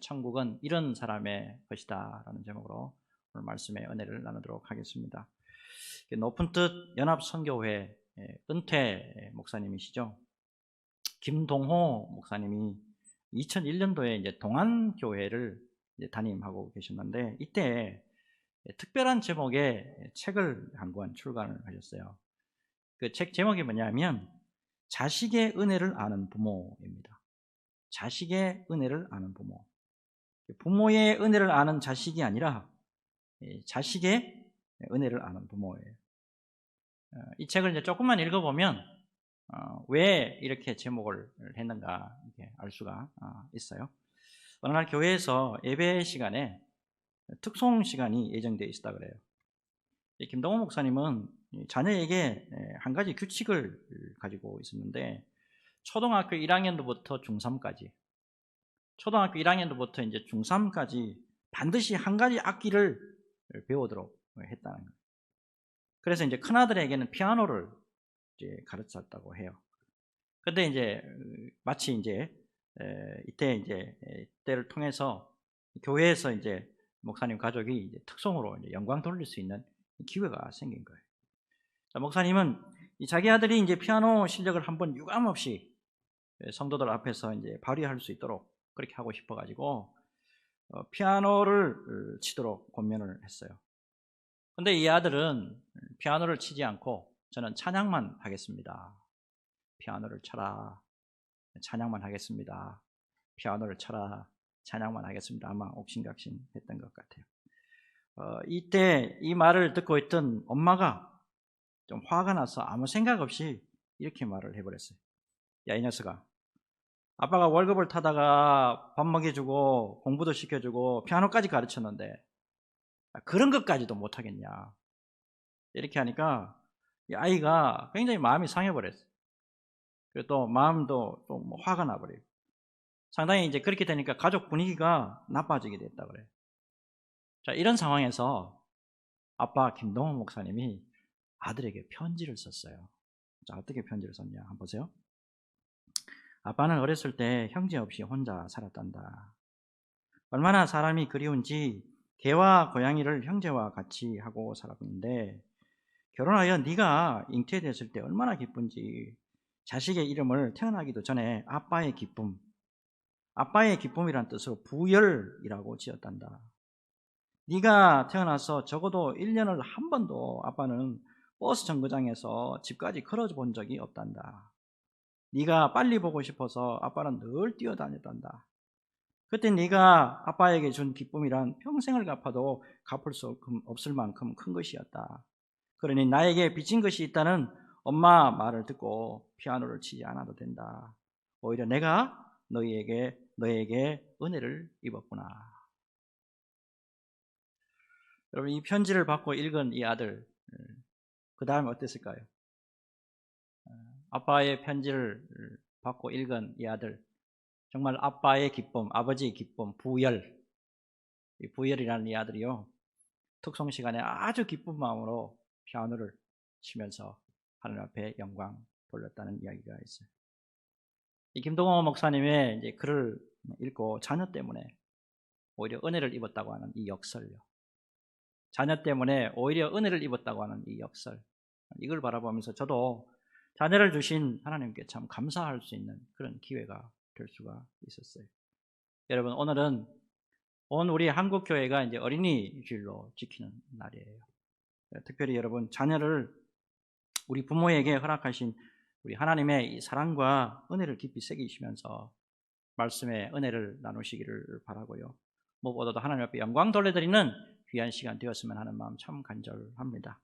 천국은 이런 사람의 것이다 라는 제목으로 오늘 말씀의 은혜를 나누도록 하겠습니다. 높은 뜻 연합선교회 은퇴 목사님이시죠. 김동호 목사님이 2001년도에 이제 동안교회를 이제 담임하고 계셨는데, 이때 특별한 제목의 책을 한 권 출간을 하셨어요. 그 책 제목이 뭐냐면 자식의 은혜를 아는 부모입니다. 자식의 은혜를 아는 부모. 부모의 은혜를 아는 자식이 아니라 자식의 은혜를 아는 부모예요. 이 책을 이제 조금만 읽어보면 왜 이렇게 제목을 했는가 이렇게 알 수가 있어요. 어느 날 교회에서 예배 시간에 특송 시간이 예정되어 있었다 그래요. 김동호 목사님은 자녀에게 한 가지 규칙을 가지고 있었는데, 초등학교 1학년도부터 중3까지, 초등학교 1학년도부터 이제 중3까지 반드시 한 가지 악기를 배우도록 했다는 거예요. 그래서 이제 큰아들에게는 피아노를 이제 가르쳤다고 해요. 근데 이제 마치 이제 이때 이제 때를 통해서 교회에서 이제 목사님 가족이 이제 특송으로 이제 영광 돌릴 수 있는 기회가 생긴 거예요. 자, 목사님은 자기 아들이 이제 피아노 실력을 한번 유감없이 성도들 앞에서 이제 발휘할 수 있도록 그렇게 하고 싶어가지고 피아노를 치도록 권면을 했어요. 근데 이 아들은 피아노를 치지 않고 저는 찬양만 하겠습니다. 피아노를 쳐라. 찬양만 하겠습니다. 피아노를 쳐라. 찬양만 하겠습니다. 아마 옥신각신 했던 것 같아요. 이때 이 말을 듣고 있던 엄마가 좀 화가 나서 아무 생각 없이 이렇게 말을 해버렸어요. 야, 이 녀석아, 아빠가 월급을 타다가 밥 먹여주고 공부도 시켜주고 피아노까지 가르쳤는데 그런 것까지도 못하겠냐. 이렇게 하니까 이 아이가 굉장히 마음이 상해버렸어요. 그리고 또 마음도 또 뭐 화가 나버려요. 상당히 이제 그렇게 되니까 가족 분위기가 나빠지게 됐다 그래요. 자, 이런 상황에서 아빠 김동호 목사님이 아들에게 편지를 썼어요. 자, 어떻게 편지를 썼냐 한번 보세요. 아빠는 어렸을 때 형제 없이 혼자 살았단다. 얼마나 사람이 그리운지 개와 고양이를 형제와 같이 하고 살았는데, 결혼하여 네가 잉태됐을 때 얼마나 기쁜지. 자식의 이름을 태어나기도 전에 아빠의 기쁨, 아빠의 기쁨이란 뜻으로 부열이라고 지었단다. 네가 태어나서 적어도 1년을 한 번도 아빠는 버스 정거장에서 집까지 걸어줘 본 적이 없단다. 네가 빨리 보고 싶어서 아빠는 늘 뛰어다녔단다. 그때 네가 아빠에게 준 기쁨이란 평생을 갚아도 갚을 수 없을 만큼 큰 것이었다. 그러니 나에게 빚진 것이 있다는 엄마 말을 듣고 피아노를 치지 않아도 된다. 오히려 내가 너에게 은혜를 입었구나. 여러분, 이 편지를 받고 읽은 이 아들, 그 다음에 어땠을까요? 아빠의 편지를 받고 읽은 이 아들, 정말 아빠의 기쁨, 아버지의 기쁨, 부열, 이 부열이라는 이 아들이요, 특송 시간에 아주 기쁜 마음으로 피아노를 치면서 하나님 앞에 영광 돌렸다는 이야기가 있어요. 이 김동호 목사님의 이제 글을 읽고 자녀 때문에 오히려 은혜를 입었다고 하는 이 역설요. 자녀 때문에 오히려 은혜를 입었다고 하는 이 역설. 이걸 바라보면서 저도 자녀를 주신 하나님께 참 감사할 수 있는 그런 기회가 될 수가 있었어요. 여러분, 오늘은 온 우리 한국교회가 이제 어린이 주일로 지키는 날이에요. 특별히 여러분, 자녀를 우리 부모에게 허락하신 우리 하나님의 이 사랑과 은혜를 깊이 새기시면서 말씀의 은혜를 나누시기를 바라고요. 무엇보다도 하나님 앞에 영광 돌려드리는 귀한 시간 되었으면 하는 마음 참 간절합니다.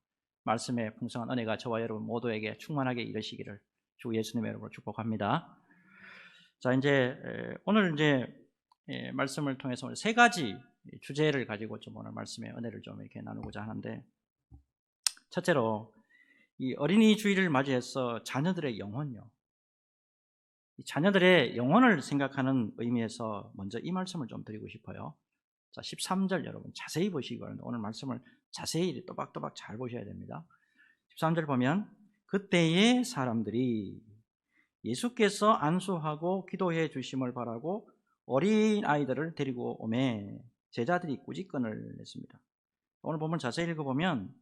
말씀의 풍성한 은혜가 저와 여러분 모두에게 충만하게 이르시기를 주 예수님의 이름으로 축복합니다. 자, 이제 오늘 이제 말씀을 통해서 오늘 세 가지 주제를 가지고 좀 오늘 말씀의 은혜를 좀 이렇게 나누고자 하는데, 첫째로 이 어린이 주일을 맞이해서 자녀들의 영혼요. 이 자녀들의 영혼을 생각하는 의미에서 먼저 이 말씀을 좀 드리고 싶어요. 자, 13절 여러분 자세히 보시기 바랍니다. 오늘 말씀을 자세히 또박또박 잘 보셔야 됩니다. 13절 보면 그때의 사람들이 예수께서 안수하고 기도해 주심을 바라고 어린 아이들을 데리고 오매 제자들이 꾸짖건을 냈습니다. 오늘 본문 자세히 읽어보면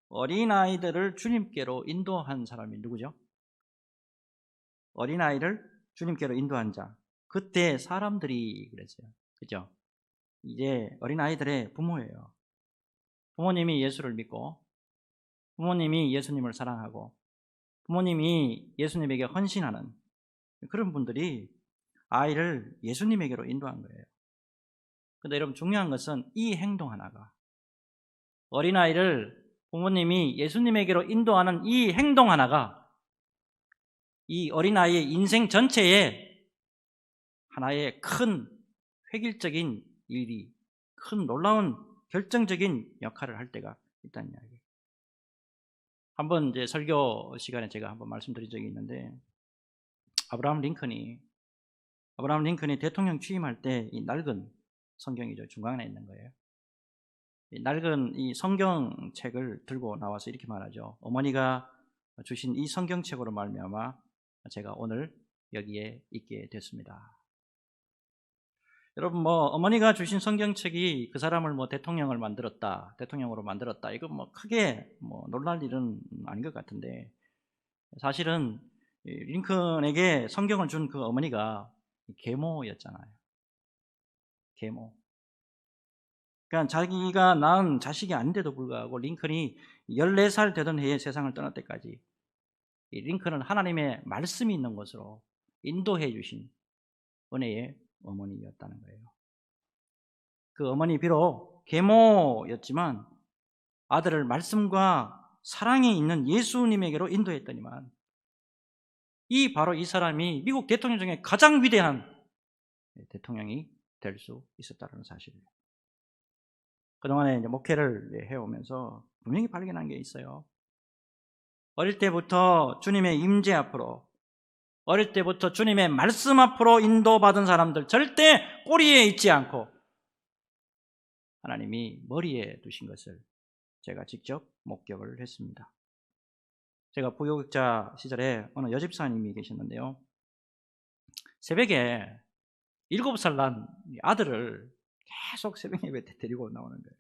어린 아이들을 주님께로 인도한 사람이 누구죠? 어린 아이를 주님께로 인도한 자. 그때 사람들이 그랬어요. 그죠? 이제 어린 아이들의 부모예요. 부모님이 예수를 믿고 부모님이 예수님을 사랑하고 부모님이 예수님에게 헌신하는 그런 분들이 아이를 예수님에게로 인도한 거예요. 그런데 여러분 중요한 것은 이 행동 하나가 어린아이를 부모님이 예수님에게로 인도하는 이 행동 하나가 이 어린아이의 인생 전체에 하나의 큰 획일적인 일이 큰 놀라운 결정적인 역할을 할 때가 있다는 이야기예요. 한번 이제 설교 시간에 제가 한번 말씀드린 적이 있는데 아브라함 링컨이 대통령 취임할 때 이 낡은 성경이죠. 중간에 있는 거예요. 이 낡은 이 성경책을 들고 나와서 이렇게 말하죠. 어머니가 주신 이 성경책으로 말미암아 제가 오늘 여기에 있게 됐습니다. 여러분 어머니가 주신 성경책이 그 사람을 대통령으로 만들었다 이거 크게 놀랄 일은 아닌 것 같은데 사실은 링컨에게 성경을 준 그 어머니가 계모였잖아요. 계모. 그러니까 자기가 낳은 자식이 아닌데도 불구하고 링컨이 14살 되던 해에 세상을 떠날 때까지 이 링컨은 하나님의 말씀이 있는 곳으로 인도해 주신 은혜의 어머니였다는 거예요. 그 어머니 비록 계모였지만 아들을 말씀과 사랑이 있는 예수님에게로 인도했더니만 바로 이 사람이 미국 대통령 중에 가장 위대한 대통령이 될 수 있었다는 사실이에요. 그동안에 이제 목회를 해오면서 분명히 발견한 게 있어요. 어릴 때부터 주님의 임재 앞으로, 어릴 때부터 주님의 말씀 앞으로 인도받은 사람들 절대 꼬리에 있지 않고 하나님이 머리에 두신 것을 제가 직접 목격을 했습니다. 제가 부교육자 시절에 어느 여집사님이 계셨는데요. 새벽에 7살 난 아들을 계속 새벽 예배 때 데리고 나오는 거예요.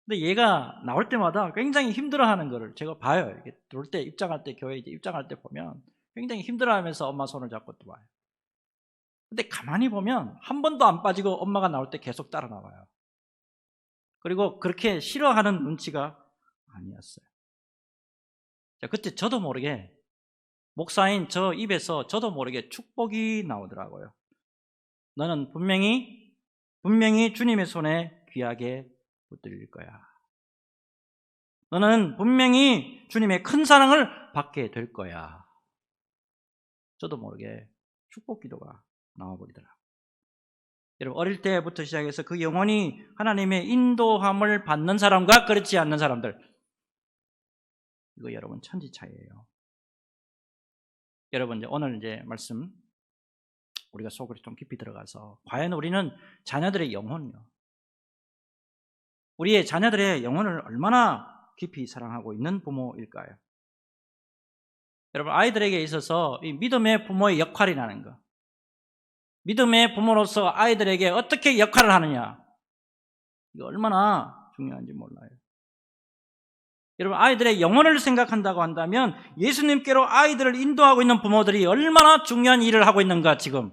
근데 얘가 나올 때마다 굉장히 힘들어하는 거를 제가 봐요. 이렇게 들어올 때 입장할 때 교회 입장할 때 보면 굉장히 힘들어하면서 엄마 손을 잡고 또 와요. 근데 가만히 보면 한 번도 안 빠지고 엄마가 나올 때 계속 따라 나와요. 그리고 그렇게 싫어하는 눈치가 아니었어요. 자, 그때 저도 모르게 목사인 저 입에서 저도 모르게 축복이 나오더라고요. 너는 분명히 주님의 손에 귀하게 붙들릴 거야. 너는 분명히 주님의 큰 사랑을 받게 될 거야. 저도 모르게 축복 기도가 나와버리더라고요. 여러분 어릴 때부터 시작해서 그 영혼이 하나님의 인도함을 받는 사람과 그렇지 않는 사람들, 이거 여러분 천지 차이예요. 여러분 오늘 말씀 우리가 속으로 좀 깊이 들어가서 과연 우리는 자녀들의 영혼요, 우리의 자녀들의 영혼을 얼마나 깊이 사랑하고 있는 부모일까요? 여러분 아이들에게 있어서 이 믿음의 부모의 역할이라는 거, 믿음의 부모로서 아이들에게 어떻게 역할을 하느냐, 이거 얼마나 중요한지 몰라요. 여러분 아이들의 영혼을 생각한다고 한다면 예수님께로 아이들을 인도하고 있는 부모들이 얼마나 중요한 일을 하고 있는가, 지금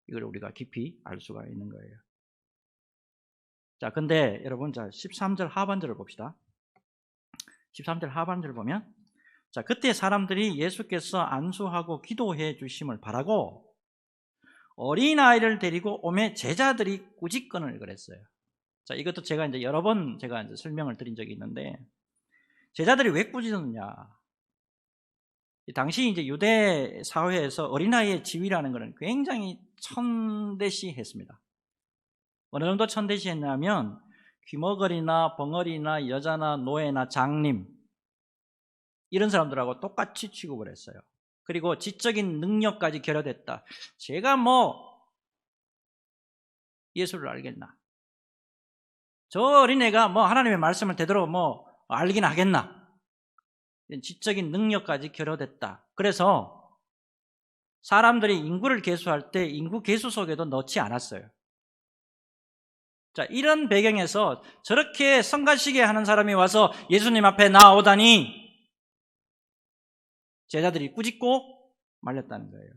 이걸 우리가 깊이 알 수가 있는 거예요. 자, 근데 여러분 13절 하반절을 봅시다. 13절 하반절을 보면 자, 그때 사람들이 예수께서 안수하고 기도해 주심을 바라고 어린아이를 데리고 오매 제자들이 꾸짖건을 그랬어요. 자, 이것도 제가 여러 번 설명을 드린 적이 있는데 제자들이 왜 꾸짖었느냐? 당시 유대 사회에서 어린아이의 지위라는 것은 굉장히 천대시했습니다. 어느 정도 천대시했냐면 귀머거리나 벙어리나 여자나 노예나 장님 이런 사람들하고 똑같이 취급을 했어요. 그리고 지적인 능력까지 결여됐다. 제가 예수를 알겠나? 저 어린애가 하나님의 말씀을 제대로 알긴 하겠나? 지적인 능력까지 결여됐다. 그래서 사람들이 인구를 계수할 때 인구 계수 속에도 넣지 않았어요. 자, 이런 배경에서 저렇게 성가시게 하는 사람이 와서 예수님 앞에 나오다니 제자들이 꾸짖고 말렸다는 거예요.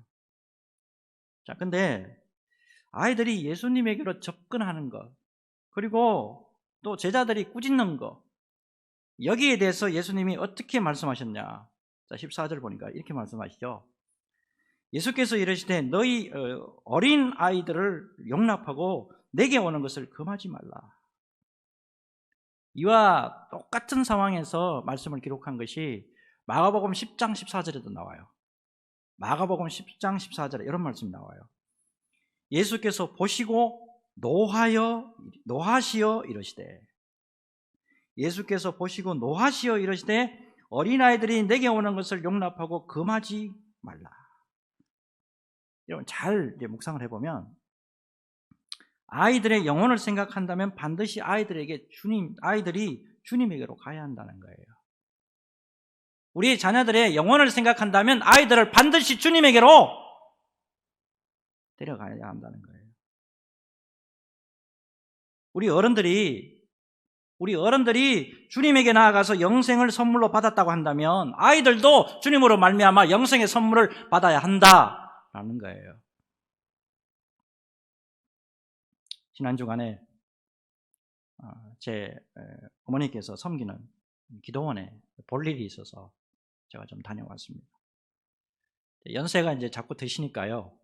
자, 근데 아이들이 예수님에게로 접근하는 것, 그리고 또 제자들이 꾸짖는 것, 여기에 대해서 예수님이 어떻게 말씀하셨냐. 자, 14절 보니까 이렇게 말씀하시죠. 예수께서 이르시되 너희 어린 아이들을 용납하고 내게 오는 것을 금하지 말라. 이와 똑같은 상황에서 말씀을 기록한 것이 마가복음 10장 14절에도 나와요. 마가복음 10장 14절에 이런 말씀이 나와요. 예수께서 보시고 노하시어 이러시되, 예수께서 보시고 노하시어 이러시되 어린아이들이 내게 오는 것을 용납하고 금하지 말라. 여러분 잘 묵상을 해보면 아이들의 영혼을 생각한다면 반드시 아이들이 주님에게로 가야 한다는 거예요. 우리 자녀들의 영혼을 생각한다면 아이들을 반드시 주님에게로 데려가야 한다는 거예요. 우리 어른들이 주님에게 나아가서 영생을 선물로 받았다고 한다면 아이들도 주님으로 말미암아 영생의 선물을 받아야 한다라는 거예요. 지난 주간에 제 어머니께서 섬기는 기도원에 볼 일이 있어서 제가 좀 다녀왔습니다. 연세가 이제 자꾸 드시니까요,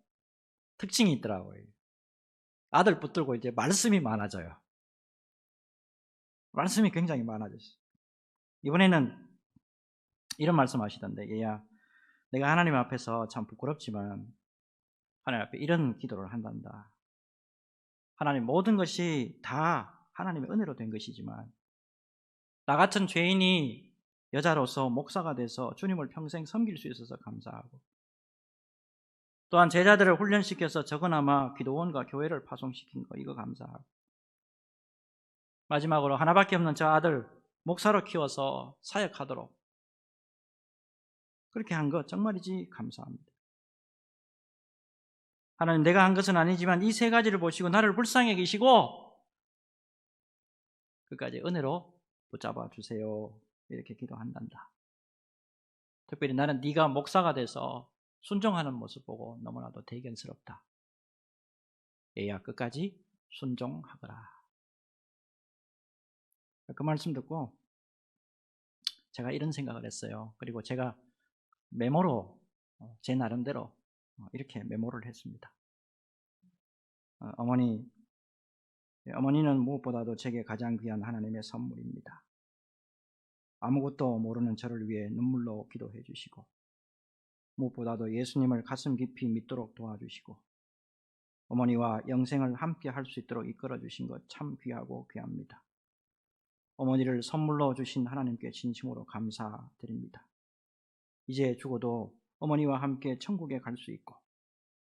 특징이 있더라고요. 아들 붙들고 이제 말씀이 많아져요. 말씀이 굉장히 많아졌어요. 이번에는 이런 말씀 하시던데, 얘야, 내가 하나님 앞에서 참 부끄럽지만 하나님 앞에 이런 기도를 한단다. 하나님, 모든 것이 다 하나님의 은혜로 된 것이지만 나 같은 죄인이 여자로서 목사가 돼서 주님을 평생 섬길 수 있어서 감사하고, 또한 제자들을 훈련시켜서 적어나마 기도원과 교회를 파송시킨 거, 이거 감사하고, 마지막으로 하나밖에 없는 저 아들 목사로 키워서 사역하도록 그렇게 한 것 정말이지 감사합니다. 하나님, 내가 한 것은 아니지만 이 세 가지를 보시고 나를 불쌍히 여기시고 끝까지 은혜로 붙잡아 주세요. 이렇게 기도한단다. 특별히 나는 네가 목사가 돼서 순종하는 모습 보고 너무나도 대견스럽다. 얘야, 끝까지 순종하거라. 그 말씀 듣고 제가 이런 생각을 했어요. 그리고 제가 메모로 제 나름대로 이렇게 메모를 했습니다. 어머니는 무엇보다도 제게 가장 귀한 하나님의 선물입니다. 아무것도 모르는 저를 위해 눈물로 기도해 주시고, 무엇보다도 예수님을 가슴 깊이 믿도록 도와주시고, 어머니와 영생을 함께 할 수 있도록 이끌어 주신 것 참 귀하고 귀합니다. 어머니를 선물로 주신 하나님께 진심으로 감사드립니다. 이제 죽어도 어머니와 함께 천국에 갈 수 있고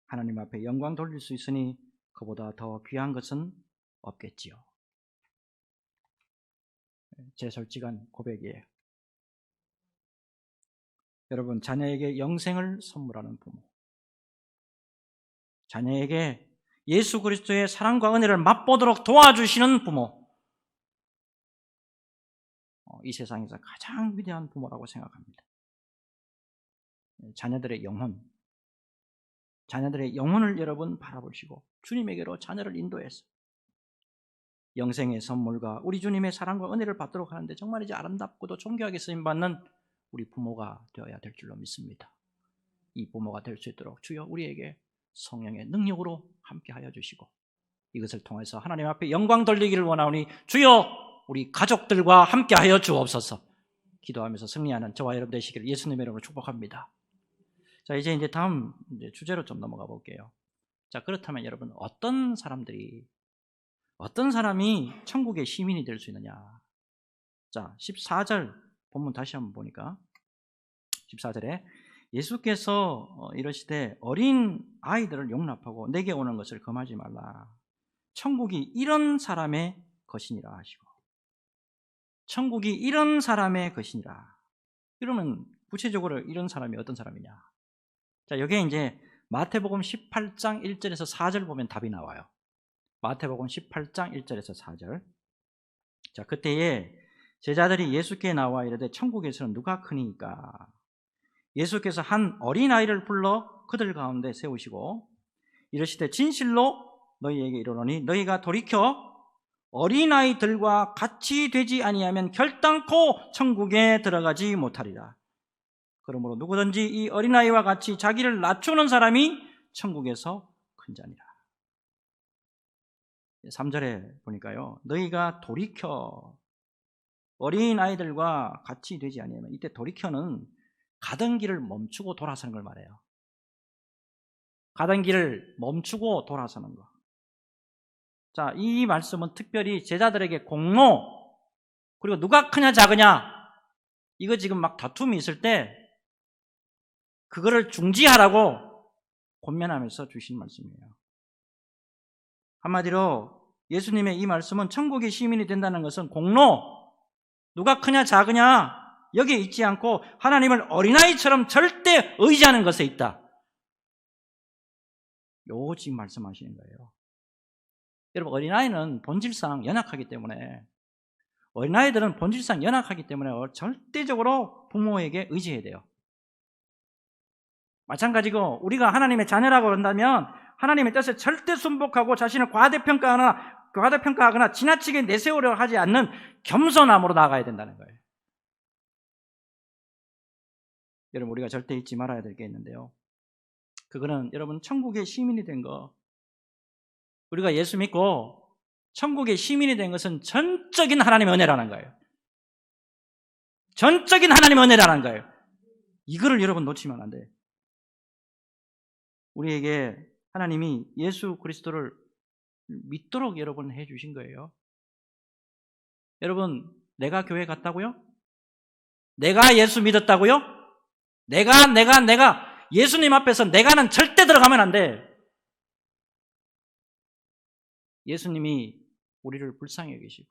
하나님 앞에 영광 돌릴 수 있으니 그보다 더 귀한 것은 없겠지요. 제 솔직한 고백이에요. 여러분, 자녀에게 영생을 선물하는 부모, 자녀에게 예수 그리스도의 사랑과 은혜를 맛보도록 도와주시는 부모, 이 세상에서 가장 위대한 부모라고 생각합니다. 자녀들의 영혼을 여러분 바라보시고 주님에게로 자녀를 인도해서 영생의 선물과 우리 주님의 사랑과 은혜를 받도록 하는데 정말이지 아름답고도 존귀하게 쓰임받는 우리 부모가 되어야 될 줄로 믿습니다. 이 부모가 될 수 있도록 주여 우리에게 성령의 능력으로 함께하여 주시고, 이것을 통해서 하나님 앞에 영광 돌리기를 원하오니 주여 우리 가족들과 함께하여 주옵소서. 기도하면서 승리하는 저와 여러분 되시기를 예수님의 이름으로 축복합니다. 자, 이제 다음 주제로 좀 넘어가 볼게요. 자, 그렇다면 여러분, 어떤 사람이 천국의 시민이 될 수 있느냐? 자, 14절 본문 다시 한번 보니까 14절에 예수께서 이러시되 어린 아이들을 용납하고 내게 오는 것을 금하지 말라. 천국이 이런 사람의 것이니라 하시고, 천국이 이런 사람의 것이니라. 그러면 구체적으로 이런 사람이 어떤 사람이냐? 자, 여기에 이제 마태복음 18장 1절에서 4절 보면 답이 나와요. 마태복음 18장 1절에서 4절. 자, 그때에 제자들이 예수께 나와 이르되 천국에서는 누가 크니까? 예수께서 한 어린아이를 불러 그들 가운데 세우시고 이르시되 진실로 너희에게 이르노니 너희가 돌이켜 어린아이들과 같이 되지 아니하면 결단코 천국에 들어가지 못하리라. 그러므로 누구든지 이 어린아이와 같이 자기를 낮추는 사람이 천국에서 큰 자니라. 3절에 보니까요, 너희가 돌이켜 어린아이들과 같이 되지 아니하면, 이때 돌이켜는 가던 길을 멈추고 돌아서는 걸 말해요. 가던 길을 멈추고 돌아서는 거. 자, 이 말씀은 특별히 제자들에게 공로, 그리고 누가 크냐 작으냐, 이거 지금 막 다툼이 있을 때 그거를 중지하라고 권면하면서 주신 말씀이에요. 한마디로 예수님의 이 말씀은 천국의 시민이 된다는 것은 공로, 누가 크냐 작으냐 여기에 있지 않고 하나님을 어린아이처럼 절대 의지하는 것에 있다. 요 지금 말씀하시는 거예요. 여러분, 어린아이는 본질상 연약하기 때문에, 어린아이들은 본질상 연약하기 때문에 절대적으로 부모에게 의지해야 돼요. 마찬가지고 우리가 하나님의 자녀라고 한다면 하나님의 뜻에 절대 순복하고 자신을 과대평가하거나 지나치게 내세우려 하지 않는 겸손함으로 나아가야 된다는 거예요. 여러분, 우리가 절대 잊지 말아야 될 게 있는데요, 그거는 여러분 천국의 시민이 된 거, 우리가 예수 믿고 천국의 시민이 된 것은 전적인 하나님의 은혜라는 거예요. 전적인 하나님의 은혜라는 거예요. 이거를 여러분 놓치면 안 돼요. 우리에게 하나님이 예수 그리스도를 믿도록 여러분 해주신 거예요. 여러분, 내가 교회 갔다고요? 내가 예수 믿었다고요? 내가 예수님 앞에서 내가는 절대 들어가면 안 돼. 예수님이 우리를 불쌍히 여기시고,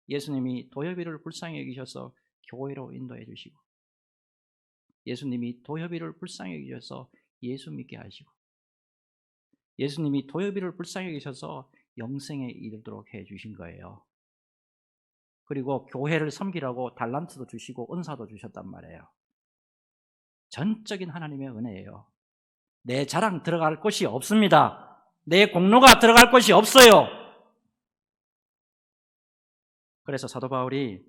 예수님이 도여비를 불쌍히 여기셔서 교회로 인도해 주시고, 예수님이 도여비를 불쌍히 여기셔서 예수 믿게 하시고, 예수님이 도여비를 불쌍히 여기셔서 영생에 이르도록 해 주신 거예요. 그리고 교회를 섬기라고 달란트도 주시고 은사도 주셨단 말이에요. 전적인 하나님의 은혜예요. 내 자랑 들어갈 곳이 없습니다. 내 공로가 들어갈 곳이 없어요. 그래서 사도 바울이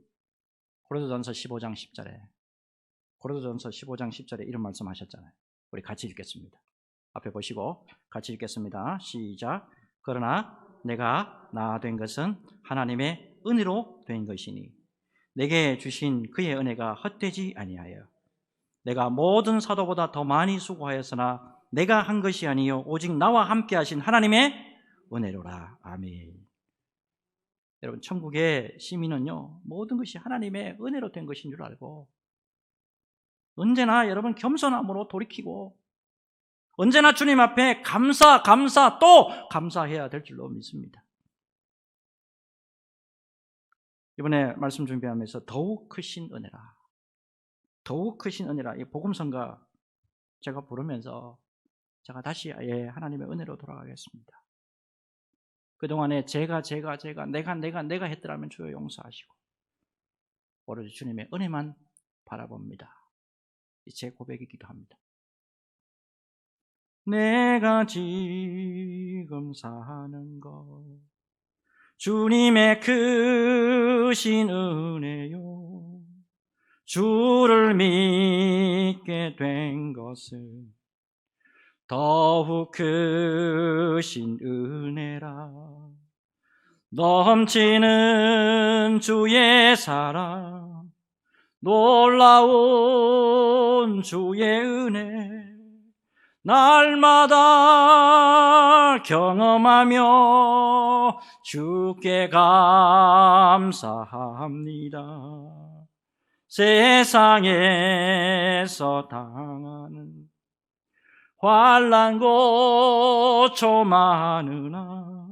고린도전서 15장 10절에 이런 말씀하셨잖아요. 우리 같이 읽겠습니다. 앞에 보시고 같이 읽겠습니다. 시작. 그러나 내가 나 된 것은 하나님의 은혜로 된 것이니 내게 주신 그의 은혜가 헛되지 아니하여 내가 모든 사도보다 더 많이 수고하였으나 내가 한 것이 아니요 오직 나와 함께 하신 하나님의 은혜로라. 아멘. 여러분, 천국의 시민은요, 모든 것이 하나님의 은혜로 된 것인 줄 알고 언제나 여러분 겸손함으로 돌이키고 언제나 주님 앞에 감사 또 감사해야 될 줄로 믿습니다. 이번에 말씀 준비하면서 더욱 크신 은혜라, 더욱 크신 은혜라, 이 복음성가 제가 부르면서 제가 다시 하나님의 은혜로 돌아가겠습니다. 그동안에 제가 내가 했더라면 주여 용서하시고 오로지 주님의 은혜만 바라봅니다. 제 고백이기도 합니다. 내가 지금 사는 것 주님의 크신 은혜요, 주를 믿게 된 것은 더욱 크신 은혜라. 넘치는 주의 사랑, 놀라운 주의 은혜 날마다 경험하며 주께 감사합니다. 세상에서 당하는 환난 고초 많으나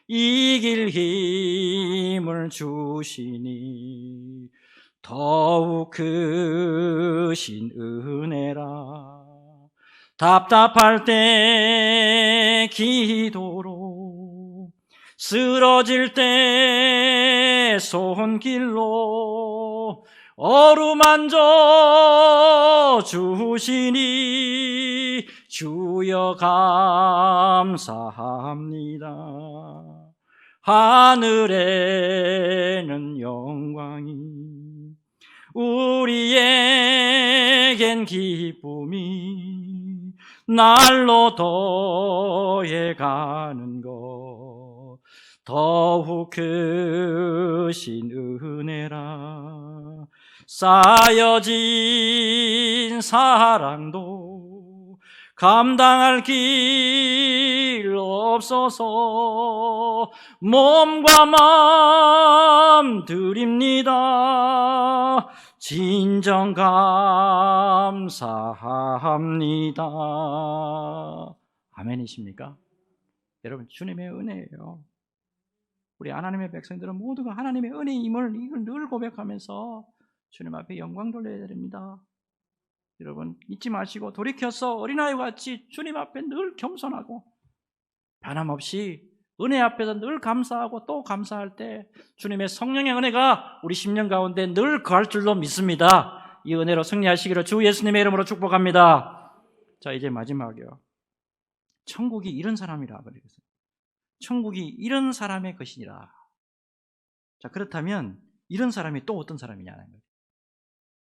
이길 힘을 주시니 더욱 크신 은혜라, 답답할 때 기도로, 쓰러질 때 손길로 어루만져 주시니 주여 감사합니다. 하늘에는 영광이, 우리에겐 기쁨이 날로 더해가는 것, 더욱 크신 은혜라. 쌓여진 사랑도 감당할 길 없어서 몸과 마음 드립니다. 진정 감사합니다. 아멘이십니까? 여러분, 주님의 은혜예요. 우리 하나님의 백성들은 모두가 하나님의 은혜임을 이걸 늘 고백하면서 주님 앞에 영광 돌려야 됩니다. 여러분, 잊지 마시고 돌이켜서 어린아이와 같이 주님 앞에 늘 겸손하고 변함없이 은혜 앞에서 늘 감사하고 또 감사할 때 주님의 성령의 은혜가 우리 심령 가운데 늘 거할 줄로 믿습니다. 이 은혜로 승리하시기를 주 예수님의 이름으로 축복합니다. 자, 이제 마지막이요. 천국이 이런 사람이라 그러겠어요. 천국이 이런 사람의 것이니라. 자, 그렇다면 이런 사람이 또 어떤 사람이냐는 거예요.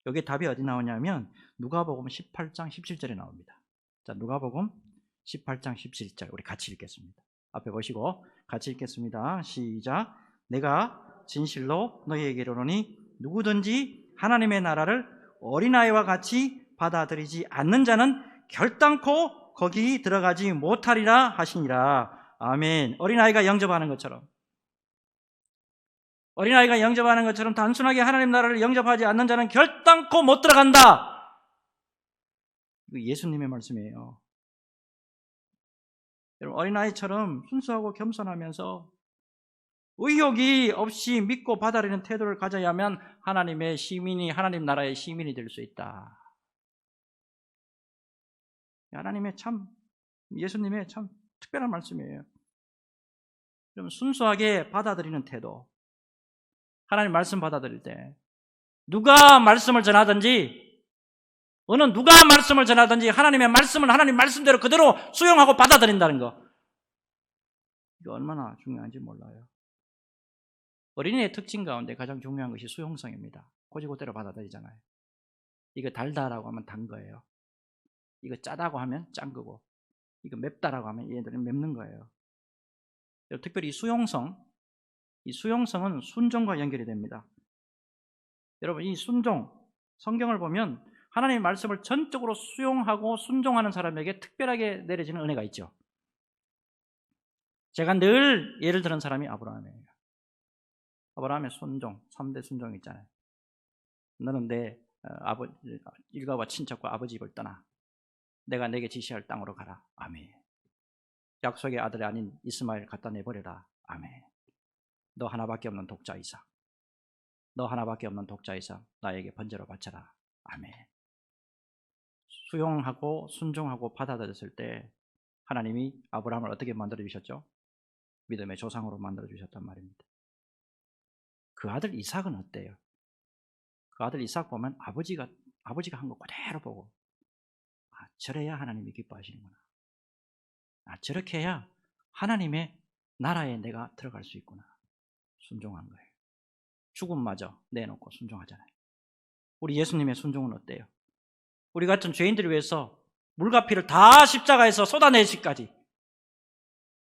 여기에 답이 어디 나오냐면 누가복음 18장 17절에 나옵니다. 자, 누가복음 18장 17절 우리 같이 읽겠습니다. 앞에 보시고 같이 읽겠습니다. 시작. 내가 진실로 너희에게 이르노니 누구든지 하나님의 나라를 어린아이와 같이 받아들이지 않는 자는 결단코 거기 들어가지 못하리라 하시니라. 아멘. 어린아이가 영접하는 것처럼, 어린아이가 영접하는 것처럼 단순하게 하나님 나라를 영접하지 않는 자는 결단코 못 들어간다. 이거 예수님의 말씀이에요. 여러분, 어린아이처럼 순수하고 겸손하면서 의욕이 없이 믿고 받아들이는 태도를 가져야만 하나님의 시민이, 하나님 나라의 시민이 될 수 있다. 하나님의 참, 예수님의 참 특별한 말씀이에요. 좀 순수하게 받아들이는 태도. 하나님 말씀 받아들일 때 누가 말씀을 전하든지, 누가 말씀을 전하든지 하나님의 말씀을 하나님 말씀대로 그대로 수용하고 받아들인다는 거, 이거 얼마나 중요한지 몰라요. 어린이의 특징 가운데 가장 중요한 것이 수용성입니다. 고지고대로 받아들이잖아요. 이거 달다라고 하면 단 거예요. 이거 짜다고 하면 짠 거고, 이거 맵다라고 하면 얘들은 맵는 거예요. 특별히 이 수용성은 순종과 연결이 됩니다. 여러분, 이 순종, 성경을 보면 하나님의 말씀을 전적으로 수용하고 순종하는 사람에게 특별하게 내려지는 은혜가 있죠. 제가 늘 예를 들은 사람이 아브라함이에요. 아브라함의 순종, 3대 순종 있잖아요. 너는 내 일가와 친척과 아버지 집을 떠나 내가 내게 지시할 땅으로 가라. 아멘. 약속의 아들이 아닌 이스마엘 갖다 내버려라. 아멘. 너 하나밖에 없는 독자 이삭, 너 하나밖에 없는 독자 이삭 나에게 번제로 바쳐라. 아멘. 수용하고 순종하고 받아들였을 때 하나님이 아브라함을 어떻게 만들어 주셨죠? 믿음의 조상으로 만들어 주셨단 말입니다. 그 아들 이삭은 어때요? 그 아들 이삭 보면 아버지가 한 거 그대로 보고, 저래야 하나님이 기뻐하시는구나. 저렇게 해야 하나님의 나라에 내가 들어갈 수 있구나. 순종한 거예요. 죽음마저 내놓고 순종하잖아요. 우리 예수님의 순종은 어때요? 우리 같은 죄인들을 위해서 물과 피를 다 십자가에서 쏟아내시기까지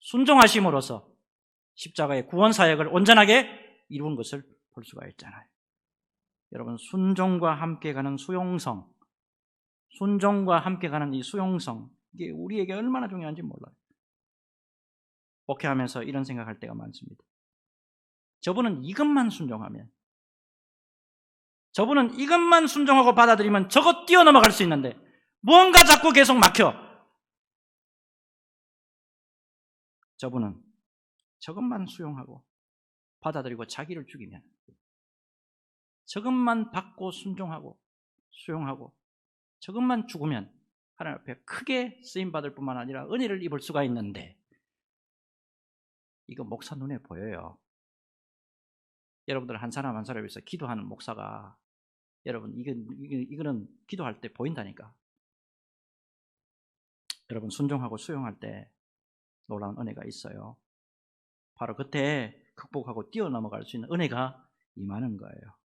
순종하심으로써 십자가의 구원 사역을 온전하게 이룬 것을 볼 수가 있잖아요. 여러분, 순종과 함께 가는 수용성, 순종과 함께 가는 이 수용성, 이게 우리에게 얼마나 중요한지 몰라요. 목회하면서 이런 생각할 때가 많습니다. 저분은 이것만 순종하면, 저분은 이것만 순종하고 받아들이면 저것 뛰어넘어갈 수 있는데 뭔가 자꾸 계속 막혀. 저분은 저것만 수용하고 받아들이고 자기를 죽이면, 저것만 받고 순종하고 수용하고 저것만 죽으면 하나님 앞에 크게 쓰임받을 뿐만 아니라 은혜를 입을 수가 있는데, 이거 목사 눈에 보여요. 여러분들 한 사람 한 사람을 위해서 기도하는 목사가, 여러분 이거는 기도할 때 보인다니까. 여러분 순종하고 수용할 때 놀라운 은혜가 있어요. 바로 그때 극복하고 뛰어넘어갈 수 있는 은혜가 임하는 거예요.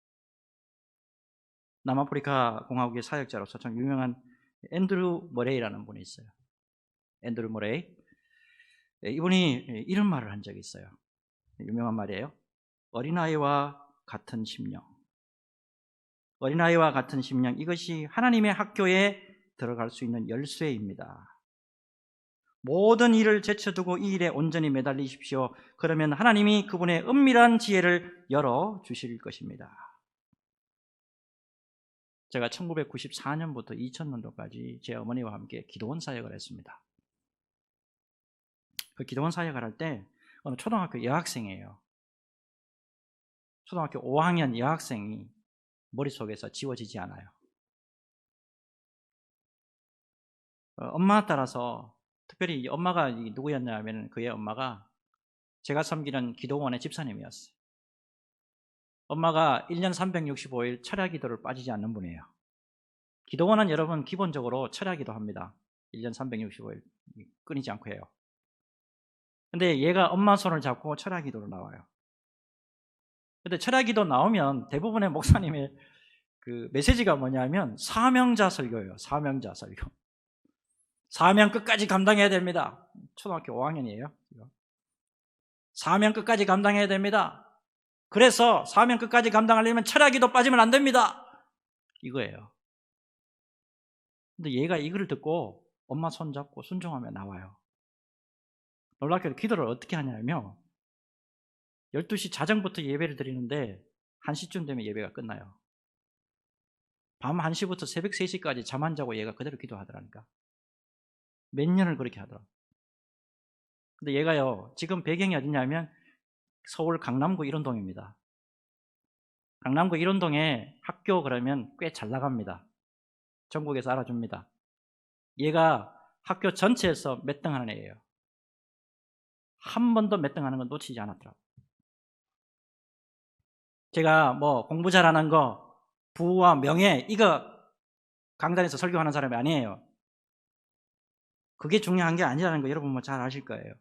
남아프리카 공화국의 사역자로서 참 유명한 앤드루 머레이라는 분이 있어요. 앤드루 머레이. 이분이 이런 말을 한 적이 있어요. 유명한 말이에요. 어린아이와 같은 심령. 어린아이와 같은 심령, 이것이 하나님의 학교에 들어갈 수 있는 열쇠입니다. 모든 일을 제쳐두고 이 일에 온전히 매달리십시오. 그러면 하나님이 그분의 은밀한 지혜를 열어주실 것입니다. 제가 1994년부터 2000년도까지 제 어머니와 함께 기도원 사역을 했습니다. 그 기도원 사역을 할 때 어느 초등학교 여학생이에요. 초등학교 5학년 여학생이 머릿속에서 지워지지 않아요. 엄마 따라서, 특별히 엄마가 누구였냐면 그의 엄마가 제가 섬기는 기도원의 집사님이었어요. 엄마가 1년 365일 철야 기도를 빠지지 않는 분이에요. 기도원은 여러분 기본적으로 철야 기도합니다. 1년 365일 끊이지 않고 해요. 근데 얘가 엄마 손을 잡고 철야 기도로 나와요. 근데 철야 기도 나오면 대부분의 목사님의 그 메시지가 뭐냐면 사명자 설교예요. 사명자 설교. 사명 끝까지 감당해야 됩니다. 초등학교 5학년이에요. 사명 끝까지 감당해야 됩니다. 그래서 사명 끝까지 감당하려면 철야 기도 빠지면 안 됩니다. 이거예요. 근데 얘가 이거를 듣고 엄마 손 잡고 순종하며 나와요. 놀랍게도 기도를 어떻게 하냐면 12시 자정부터 예배를 드리는데 1시쯤 되면 예배가 끝나요. 밤 1시부터 새벽 3시까지 잠 안 자고 얘가 그대로 기도하더라니까. 몇 년을 그렇게 하더라. 근데 얘가요, 지금 배경이 어디냐면 서울 강남구 일원동입니다. 강남구 일원동에 학교 그러면 꽤 잘 나갑니다. 전국에서 알아줍니다. 얘가 학교 전체에서 몇 등 하는 애예요. 한 번도 몇 등 하는 건 놓치지 않았더라고요. 제가 뭐 공부 잘하는 거, 부와 명예, 이거 강단에서 설교하는 사람이 아니에요. 그게 중요한 게 아니라는 거 여러분 뭐 잘 아실 거예요.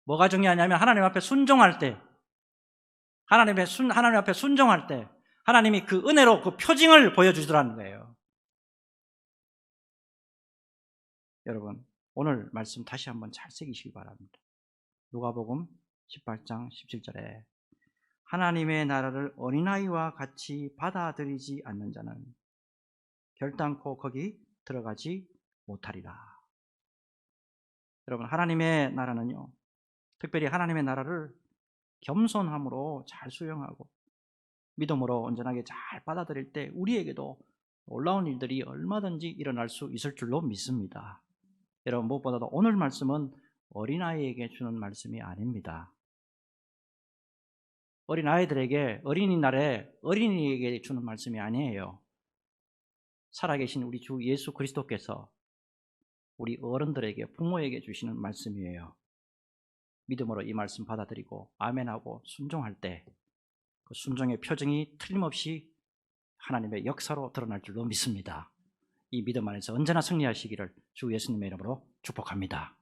뭐가 중요하냐면 하나님 앞에 순종할 때, 하나님 앞에 순종할 때 하나님이 그 은혜로 그 표징을 보여주시더라는 거예요. 여러분 오늘 말씀 다시 한번 잘 새기시기 바랍니다. 누가복음 18장 17절에 하나님의 나라를 어린아이와 같이 받아들이지 않는 자는 결단코 거기 들어가지 못하리라. 여러분 하나님의 나라는요, 특별히 하나님의 나라를 겸손함으로 잘 수용하고 믿음으로 온전하게 잘 받아들일 때 우리에게도 놀라운 일들이 얼마든지 일어날 수 있을 줄로 믿습니다. 여러분 무엇보다도 오늘 말씀은 어린아이에게 주는 말씀이 아닙니다. 어린아이들에게 어린이날에 어린이에게 주는 말씀이 아니에요. 살아계신 우리 주 예수 그리스도께서 우리 어른들에게, 부모에게 주시는 말씀이에요. 믿음으로 이 말씀 받아들이고 아멘하고 순종할 때 그 순종의 표정이 틀림없이 하나님의 역사로 드러날 줄로 믿습니다. 이 믿음 안에서 언제나 승리하시기를 주 예수님의 이름으로 축복합니다.